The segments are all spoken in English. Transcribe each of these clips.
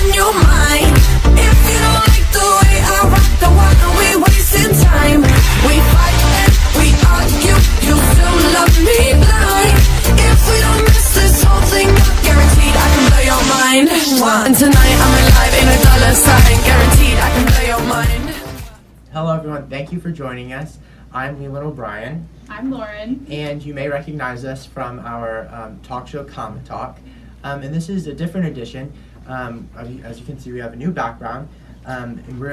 on your mind? If you don't like the way I rock, then why are we wasting time? We fight and we argue, you still love me blind. If we don't mess this whole thing up, guaranteed I can blow your mind. And tonight I'm alive in a dollar sign, guaranteed I can blow your mind. Hello everyone, thank you for joining us. I'm Leland O'Brien. I'm Lauren. And you may recognize us from our talk show CometTalk. And this is a different edition. As you can see, we have a new background. And we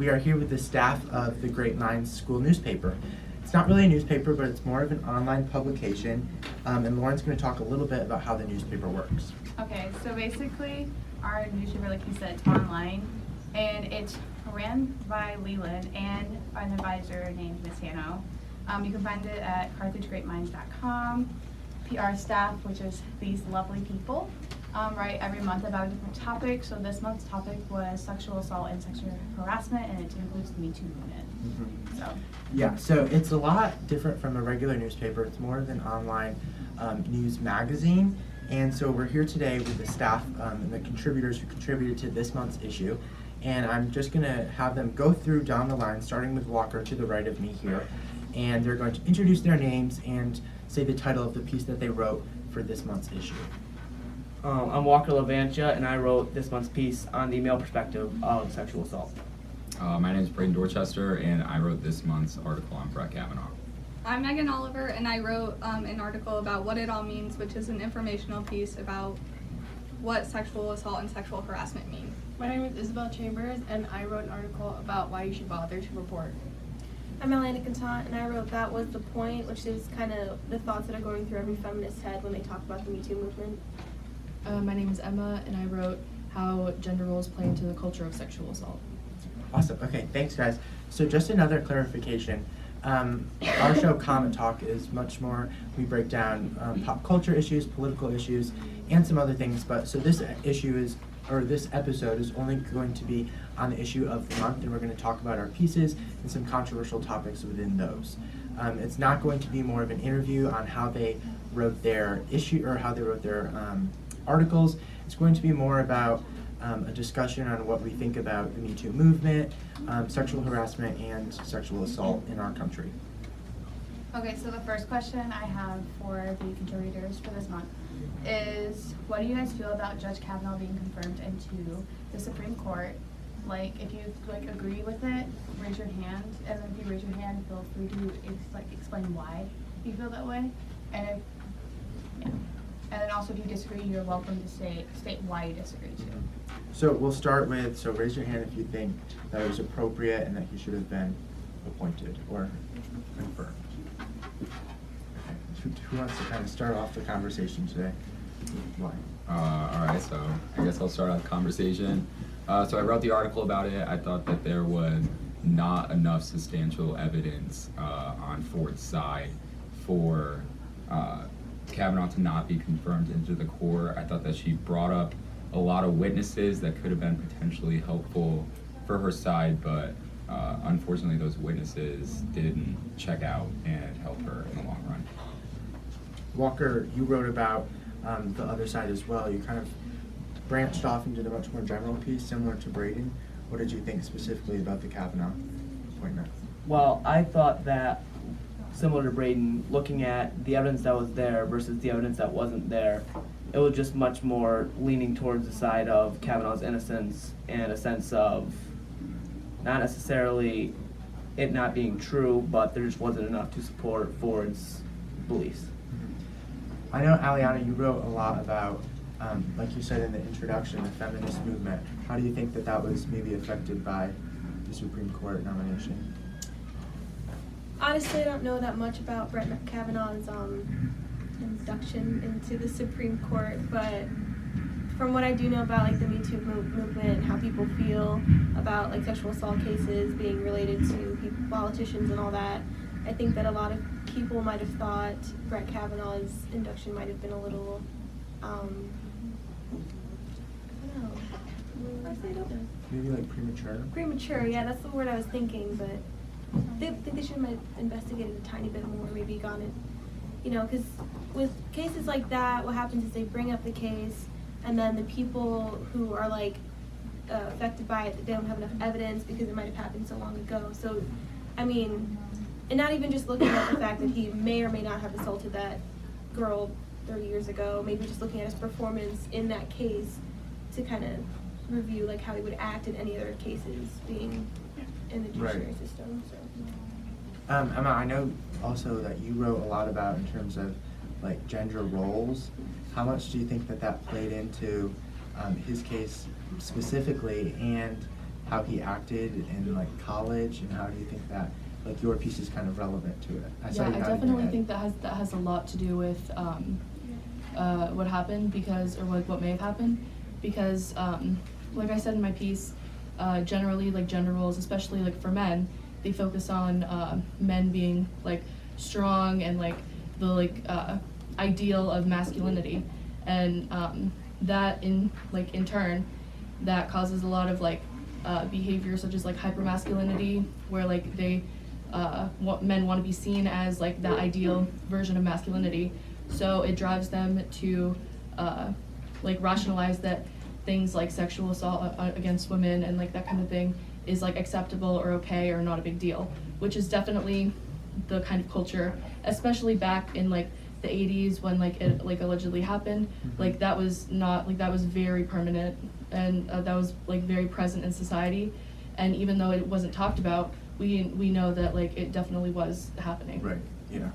are here with the staff of the Great Minds school newspaper. It's not really a newspaper, but it's more of an online publication. And Lauren's going to talk a little bit about how the newspaper works. Okay, so basically our newspaper, like you said, it's online, and it's ran by Leland and an advisor named Miss Hanno. You can find it at CarthageGreatMinds.com. PR staff, which is these lovely people, write every month about a different topic. So this month's topic was sexual assault and sexual harassment, and it includes the Me Too movement. So it's a lot different from a regular newspaper. It's more of an online news magazine. And so we're here today with the staff and the contributors who contributed to this month's issue. And I'm just going to have them go through down the line, starting with Walker to the right of me here. And they're going to introduce their names and say the title of the piece that they wrote for this month's issue. I'm Walker Levancia, and I wrote this month's piece on the male perspective of sexual assault. My name is Braden Dorchester, and I wrote this month's article on Brett Kavanaugh. I'm Megan Oliver, and I wrote an article about what it all means, which is an informational piece about what sexual assault and sexual harassment mean. My name is Isabel Chambers, and I wrote an article about why you should bother to report. I'm Elena Cantant, and I wrote That Was the Point, which is kind of the thoughts that are going through every feminist's head when they talk about the Me Too movement. My name is Emma, and I wrote how gender roles play into the culture of sexual assault. Awesome. Okay, thanks guys. So just another clarification. Our show CometTalk is much more, we break down pop culture issues, political issues, and some other things. But so this episode is only going to be on the issue of the month, and we're going to talk about our pieces and some controversial topics within those. It's not going to be more of an interview on how they wrote their issue or how they wrote their articles. It's going to be more about a discussion on what we think about the Me Too movement, sexual harassment, and sexual assault in our country. Okay, so the first question I have for the contributors for this month is, what do you guys feel about Judge Kavanaugh being confirmed into the Supreme Court? Like, if you agree with it, raise your hand, and then if you raise your hand, feel free to explain why you feel that way. And and then also if you disagree, you're welcome to state why you disagree too. So we'll start with, so raise your hand if you think that it was appropriate and that he should have been appointed or confirmed. Okay. Who wants to kind of start off the conversation today? Why? All right, so I guess I'll start off the conversation. So I wrote the article about it. I thought that there was not enough substantial evidence on Ford's side for Kavanaugh to not be confirmed into the court. I thought that she brought up a lot of witnesses that could have been potentially helpful for her side, but unfortunately those witnesses didn't check out and help her in the long run. Walker, you wrote about the other side as well. You kind of branched off into the much more general piece, similar to Braden. What did you think specifically about the Kavanaugh appointment? Well, I thought that, similar to Braden, looking at the evidence that was there versus the evidence that wasn't there, it was just much more leaning towards the side of Kavanaugh's innocence and a sense of not necessarily it not being true, but there just wasn't enough to support Ford's beliefs. I know, Aliana, you wrote a lot about, like you said in the introduction, the feminist movement. How do you think that that was maybe affected by the Supreme Court nomination? Honestly, I don't know that much about Brett Kavanaugh's induction into the Supreme Court, but from what I do know about the Me Too movement and how people feel about sexual assault cases being related to politicians and all that, I think that a lot of people might have thought Brett Kavanaugh's induction might have been a little, I don't know. I don't know. Maybe premature? Premature, yeah, that's the word I was thinking, but I think they should have investigated a tiny bit more, maybe gone it, because with cases like that, what happens is they bring up the case, and then the people who are like affected by it, they don't have enough evidence because it might have happened so long ago. So, I mean, and not even just looking at the fact that he may or may not have assaulted that girl 30 years ago, maybe just looking at his performance in that case to kind of review like how he would act in any other cases being in the judiciary Right. system. So. Emma, I know also that you wrote a lot about in terms of like gender roles. How much do you think that that played into his case specifically, and how he acted in like college, and how do you think that like your piece is kind of relevant to it? I saw you nodding your definitely head. think that has a lot to do with what happened or what may have happened because like I said in my piece, generally like gender roles, especially like for men, they focus on men being like strong and like the like ideal of masculinity, and that in turn that causes a lot of like behavior such as like hypermasculinity, where like they men want to be seen as like the ideal version of masculinity, so it drives them to like rationalize that things like sexual assault against women and like that kind of thing is like acceptable or okay or not a big deal, which is definitely the kind of culture, especially back in like the 80s when like it like allegedly happened. Like that was not like that was very permanent, and that was like very present in society, and even though it wasn't talked about, we know that like it definitely was happening. Right. Yeah.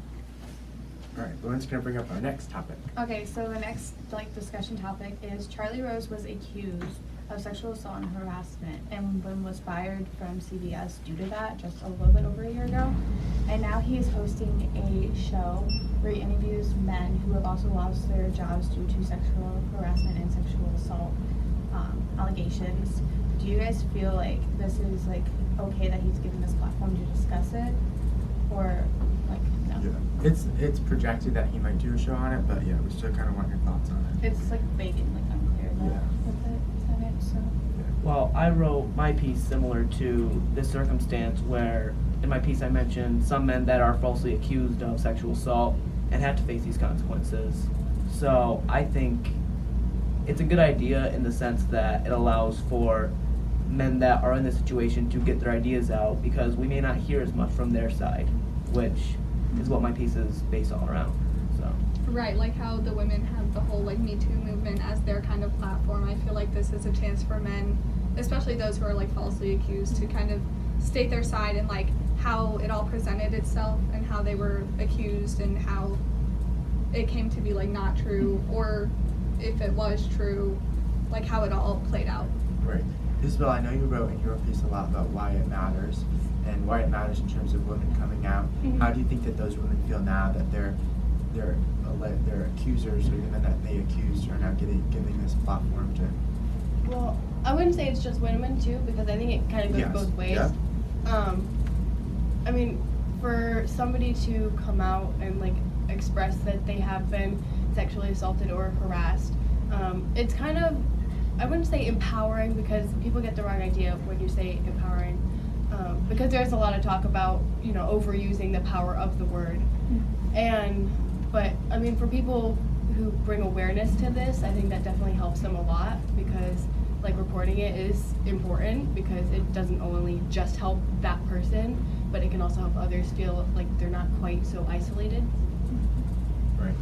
All right. Lauren's gonna bring up our next topic. Okay, so the next like discussion topic is Charlie Rose was accused of sexual assault and harassment, and was fired from CBS due to that just a little bit over a year ago. And now he is hosting a show where he interviews men who have also lost their jobs due to sexual harassment and sexual assault allegations. Do you guys feel like this is like okay that he's given this platform to discuss it, or like no? Yeah. It's projected that he might do a show on it, but yeah, we still kind of want your thoughts on it. It's like vague and like unclear though Yeah. with it. So. Well, I wrote my piece similar to this circumstance where in my piece I mentioned some men that are falsely accused of sexual assault and have to face these consequences. So I think it's a good idea in the sense that it allows for men that are in this situation to get their ideas out, because we may not hear as much from their side, which is what my piece is based all around. So. Right, like how the women have the whole like Me Too movement as their kind of platform. I feel like this is a chance for men, especially those who are like falsely accused, to kind of state their side and like how it all presented itself and how they were accused and how it came to be like not true, or if it was true, like how it all played out. Right. Isabel, I know you wrote in your piece a lot about why it matters, and why it matters in terms of women coming out. Mm-hmm. How do you think that those women feel now that their accusers, or the men that they accused, are now giving this platform to? Well, I wouldn't say it's just women too, because I think it kind of goes Yes. both ways. Yeah. I mean, for somebody to come out and like express that they have been sexually assaulted or harassed, it's kind of, I wouldn't say empowering, because people get the wrong idea when you say empowering, because there's a lot of talk about, you know, overusing the power of the word. But I mean, for people who bring awareness to this, I think that definitely helps them a lot, because like reporting it is important, because it doesn't only just help that person, but it can also help others feel like they're not quite so isolated. Right.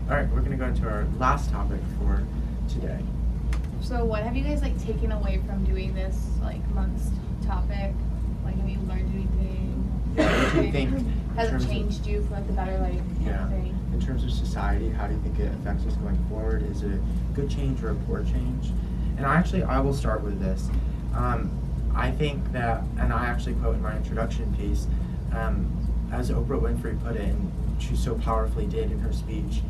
All right, we're gonna go into our last topic for today. So what have you guys like taken away from doing this like month's topic? Like have you learned anything? What do you think in Has terms it of- changed you for like the better, like Yeah. anything? In terms of society, how do you think it affects us going forward? Is it a good change or a poor change? And I will start with this. I think that, and I actually quote in my introduction piece, as Oprah Winfrey put it, and she so powerfully did in her speech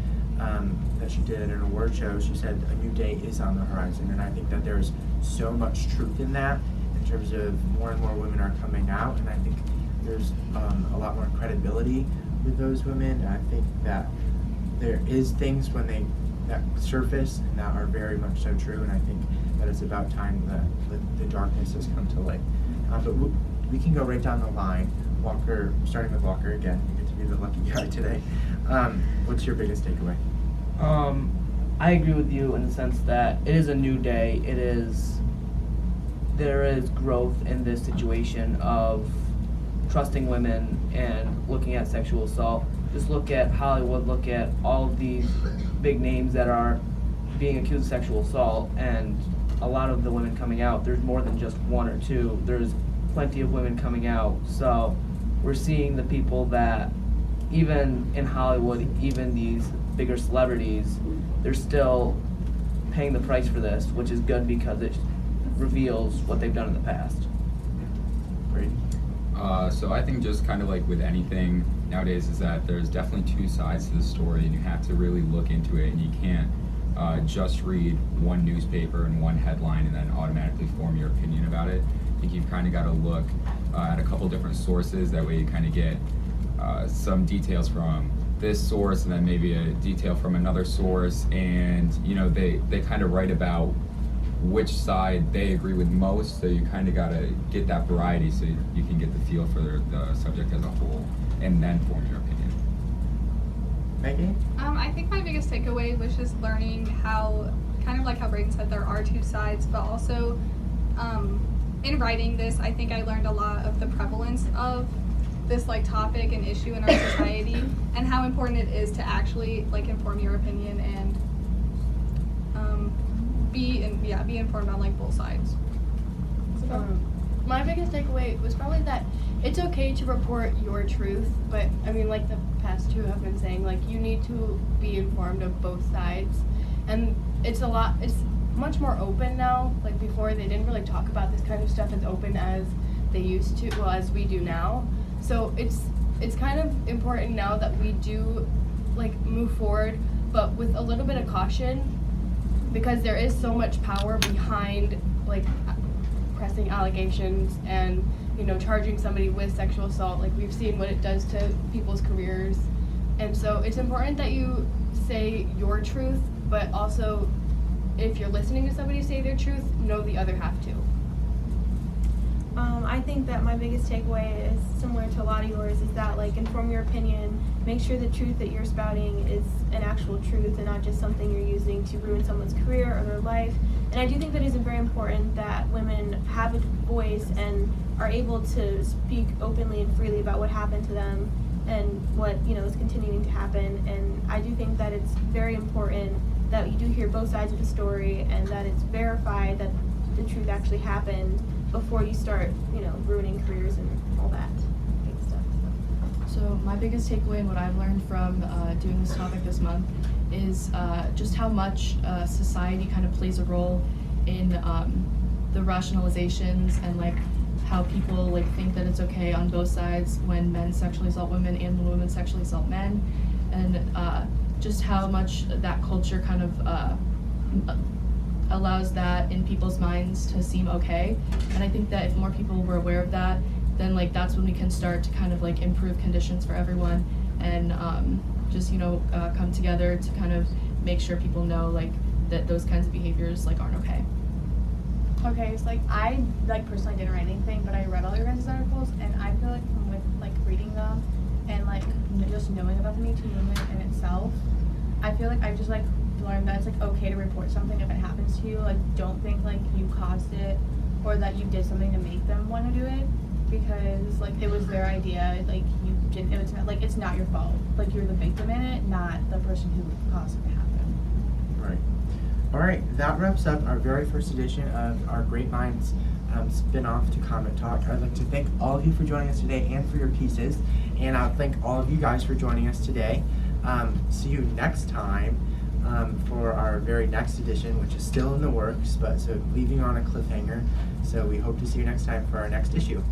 that she did at an award show, she said, a new day is on the horizon. And I think that there's so much truth in that, in terms of more and more women are coming out, and I think there's a lot more credibility with those women. And I think that there is things that surface and that are very much so true, and I think that it's about time that the darkness has come to light. But we can go right down the line. Walker, starting with Walker again, you get to be the lucky guy today. What's your biggest takeaway? I agree with you in the sense that it is a new day. There is growth in this situation of trusting women and looking at sexual assault. Just look at Hollywood, look at all of these big names that are being accused of sexual assault, and a lot of the women coming out, there's more than just one or two. There's plenty of women coming out. So we're seeing the people that, even in Hollywood, even these bigger celebrities, they're still paying the price for this, which is good because it reveals what they've done in the past. Great. So I think just kind of like with anything nowadays is that there's definitely two sides to the story, and you have to really look into it, and you can't just read one newspaper and one headline and then automatically form your opinion about it. I think you've kind of got to look at a couple different sources. That way you kind of get some details from this source and then maybe a detail from another source, and you know they kind of write about which side they agree with most, so you kind of got to get that variety so you can get the feel for the subject as a whole and then form your opinion. Maggie? I think my biggest takeaway was just learning how, kind of like how Braden said, there are two sides, but also in writing this, I think I learned a lot of the prevalence of this like topic and issue in our society, and how important it is to actually like inform your opinion and be informed on like both sides. My biggest takeaway was probably that it's okay to report your truth, but I mean, like the past two have been saying, like you need to be informed of both sides, and it's much more open now. Like before, they didn't really talk about this kind of stuff as open as they used to, well, as we do now. So it's kind of important now that we do like move forward, but with a little bit of caution, because there is so much power behind like pressing allegations and, you know, charging somebody with sexual assault. Like we've seen what it does to people's careers, and so it's important that you say your truth, but also if you're listening to somebody say their truth, know the other half too. I think that my biggest takeaway is similar to a lot of yours, is that like inform your opinion, make sure the truth that you're spouting is an actual truth and not just something you're using to ruin someone's career or their life. And I do think that it is very important that women have a voice and are able to speak openly and freely about what happened to them and what, you know, is continuing to happen. And I do think that it's very important that you do hear both sides of the story and that it's verified that the truth actually happened before you start, you know, ruining careers and all that big stuff. So my biggest takeaway and what I've learned from doing this topic this month is just how much society kind of plays a role in the rationalizations and like how people like think that it's okay on both sides when men sexually assault women and when women sexually assault men, and just how much that culture kind of allows that in people's minds to seem okay. And I think that if more people were aware of that, then like that's when we can start to kind of like improve conditions for everyone and just, you know, come together to kind of make sure people know like that those kinds of behaviors like aren't okay. Okay, so like I like personally didn't write anything, but I read all your guys' articles, and I feel like from with like reading them and like just knowing about the Me Too movement in itself, I feel like I just like learned that it's like okay to report something if it happens to you. Like don't think like you caused it or that you did something to make them want to do it, because like it was their idea. Like you didn't. It's not like it's not your fault. Like you're the victim in it, not the person who caused it to happen. Right. All right, that wraps up our very first edition of our Great Minds spin-off to CometTalk. I'd like to thank all of you for joining us today and for your pieces, and I'll thank all of you guys for joining us today. See you next time for our very next edition, which is still in the works, but so leaving on a cliffhanger. So we hope to see you next time for our next issue.